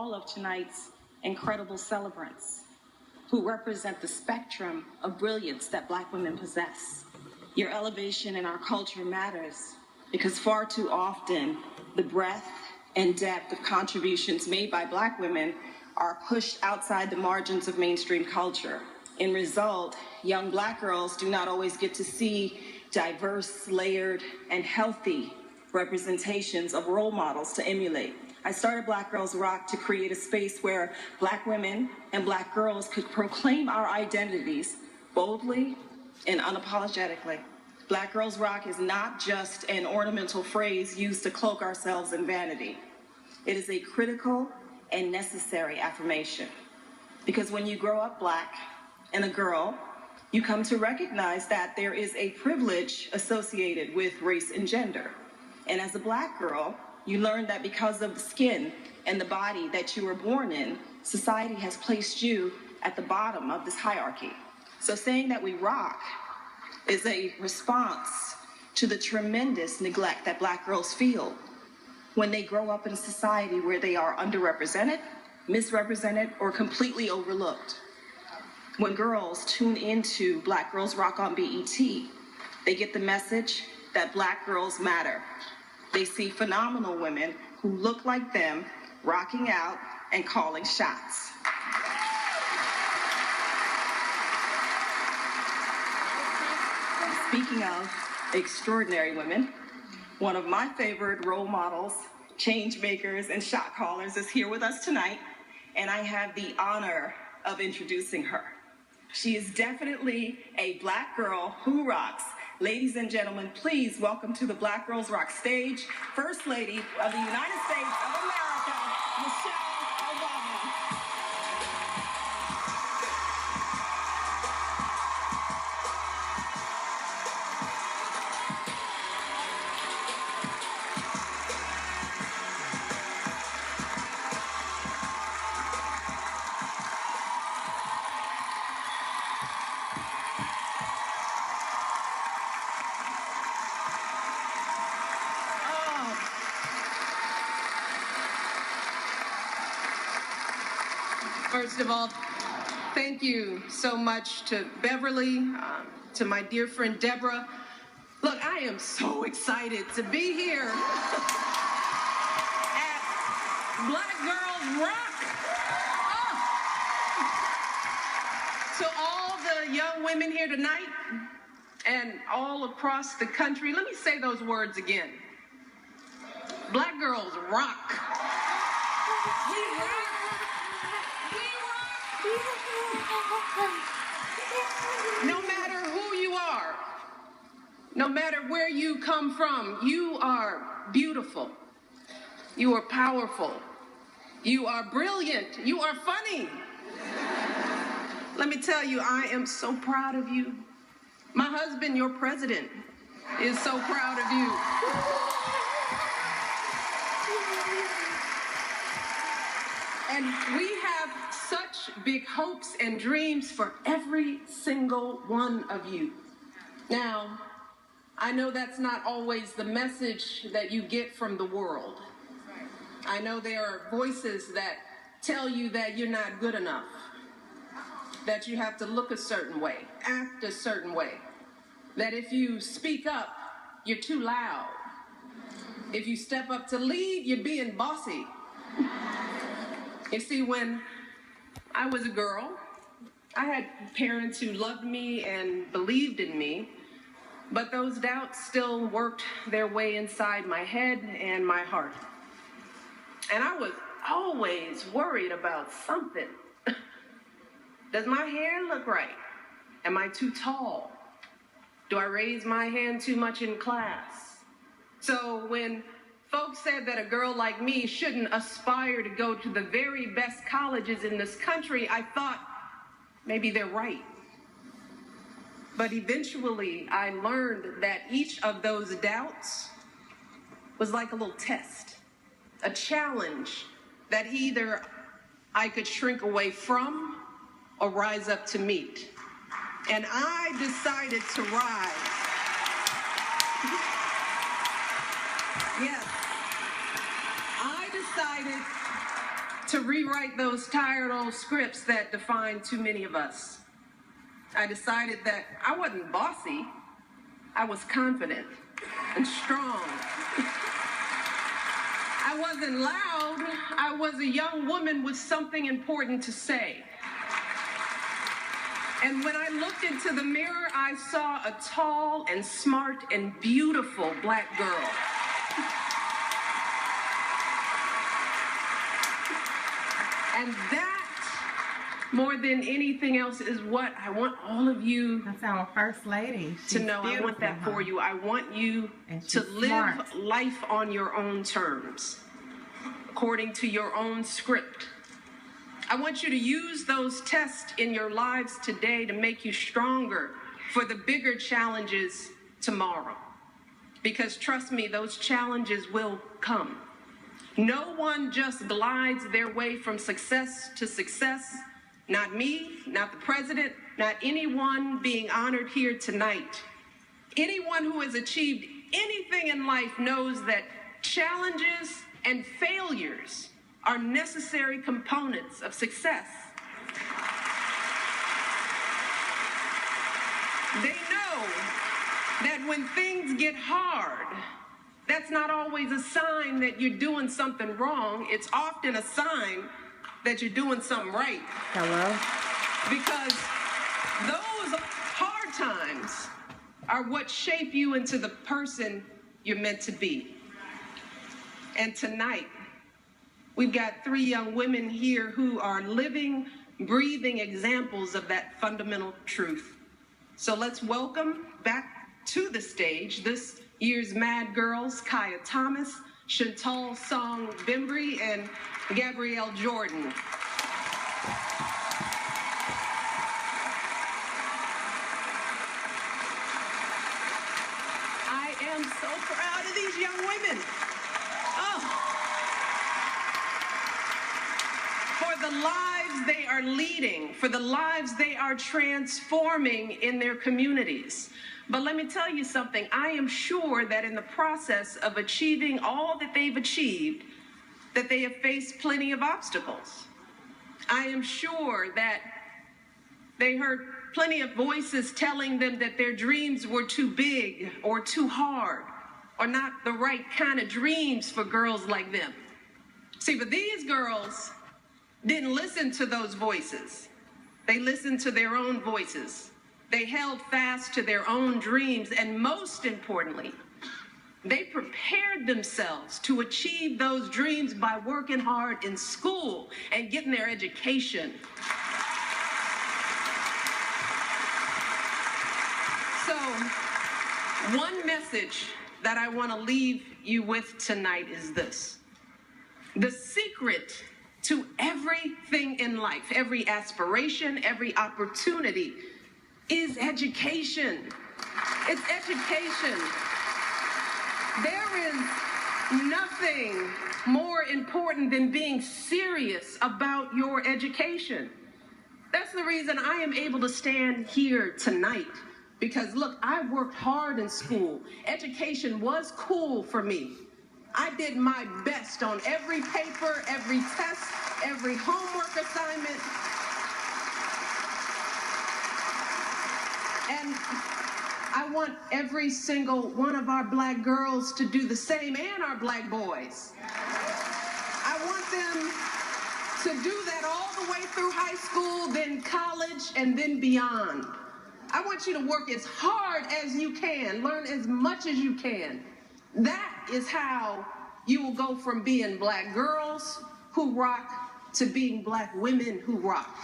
all of tonight's incredible celebrants who represent the spectrum of brilliance that Black women possess. Your elevation in our culture matters because far too often the breadth and depth of contributions made by Black women are pushed outside the margins of mainstream culture. In result, young Black girls do not always get to see diverse, layered, and healthy representations of role models to emulate. I started Black Girls Rock to create a space where Black women and Black girls could proclaim our identities boldly and unapologetically. Black Girls Rock is not just an ornamental phrase used to cloak ourselves in vanity. It is a critical and necessary affirmation. Because when you grow up Black and a girl, you come to recognize that there is a privilege associated with race and gender. And as a Black girl, you learn that because of the skin and the body that you were born in, society has placed you at the bottom of this hierarchy. So saying that we rock is a response to the tremendous neglect that Black girls feel when they grow up in a society where they are underrepresented, misrepresented, or completely overlooked. When girls tune into Black Girls Rock on BET, they get the message that Black girls matter. They see phenomenal women who look like them rocking out and calling shots. Speaking of extraordinary women, one of my favorite role models, change makers, and shot callers is here with us tonight, and I have the honor of introducing her. She is definitely a Black girl who rocks. Ladies and gentlemen, please welcome to the Black Girls Rock stage, First Lady of the United States of America, Michelle Obama. First of all, thank you so much to Beverly, to my dear friend Deborah. Look, I am so excited to be here at Black Girls Rock. To all the young women here tonight and all across the country, let me say those words again. Black Girls Rock. We rock. No matter who you are, no matter where you come from, you are beautiful. You are powerful. You are brilliant. You are funny. Let me tell you, I am so proud of you. My husband, your president, is so proud of you. And we have such big hopes and dreams for every single one of you. Now, I know that's not always the message that you get from the world. I know there are voices that tell you that you're not good enough, that you have to look a certain way, act a certain way, that if you speak up, you're too loud. If you step up to lead, you're being bossy. You see, when I was a girl, I had parents who loved me and believed in me, but those doubts still worked their way inside my head and my heart. And I was always worried about something. Does my hair look right? Am I too tall? Do I raise my hand too much in class? So when folks said that a girl like me shouldn't aspire to go to the very best colleges in this country, I thought maybe they're right. But eventually I learned that each of those doubts was like a little test, a challenge that either I could shrink away from or rise up to meet. And I decided to rise. Yes. I decided to rewrite those tired old scripts that define too many of us. I decided that I wasn't bossy, I was confident and strong. I wasn't loud, I was a young woman with something important to say. And when I looked into the mirror, I saw a tall and smart and beautiful Black girl. And that, more than anything else, is what I want all of you That's our First Lady. to know. I want that for you. I want you to live life on your own terms, according to your own script. I want you to use those tests in your lives today to make you stronger for the bigger challenges tomorrow. Because trust me, those challenges will come. No one just glides their way from success to success. Not me, not the president, not anyone being honored here tonight. Anyone who has achieved anything in life knows that challenges and failures are necessary components of success. They know that when things get hard, that's not always a sign that you're doing something wrong. It's often a sign that you're doing something right. Hello? Because those hard times are what shape you into the person you're meant to be. And tonight, we've got 3 young women here who are living, breathing examples of that fundamental truth. So let's welcome back to the stage this year's Mad Girls, Kaya Thomas, Chantal Song Bembry, and Gabrielle Jordan. I am so proud of these young women. Oh. For the lives they are leading, for the lives they are transforming in their communities. But let me tell you something, I am sure that in the process of achieving all that they've achieved, that they have faced plenty of obstacles. I am sure that they heard plenty of voices telling them that their dreams were too big or too hard or not the right kind of dreams for girls like them. See, but these girls didn't listen to those voices. They listened to their own voices. They held fast to their own dreams, and most importantly, they prepared themselves to achieve those dreams by working hard in school and getting their education. So, one message that I want to leave you with tonight is this. The secret to everything in life, every aspiration, every opportunity, is education. It's education. There is nothing more important than being serious about your education. That's the reason I am able to stand here tonight. Because look, I worked hard in school. Education was cool for me. I did my best on every paper, every test, every homework assignment. And I want every single one of our Black girls to do the same, and our Black boys. I want them to do that all the way through high school, then college, and then beyond. I want you to work as hard as you can, learn as much as you can. That is how you will go from being Black girls who rock to being Black women who rock.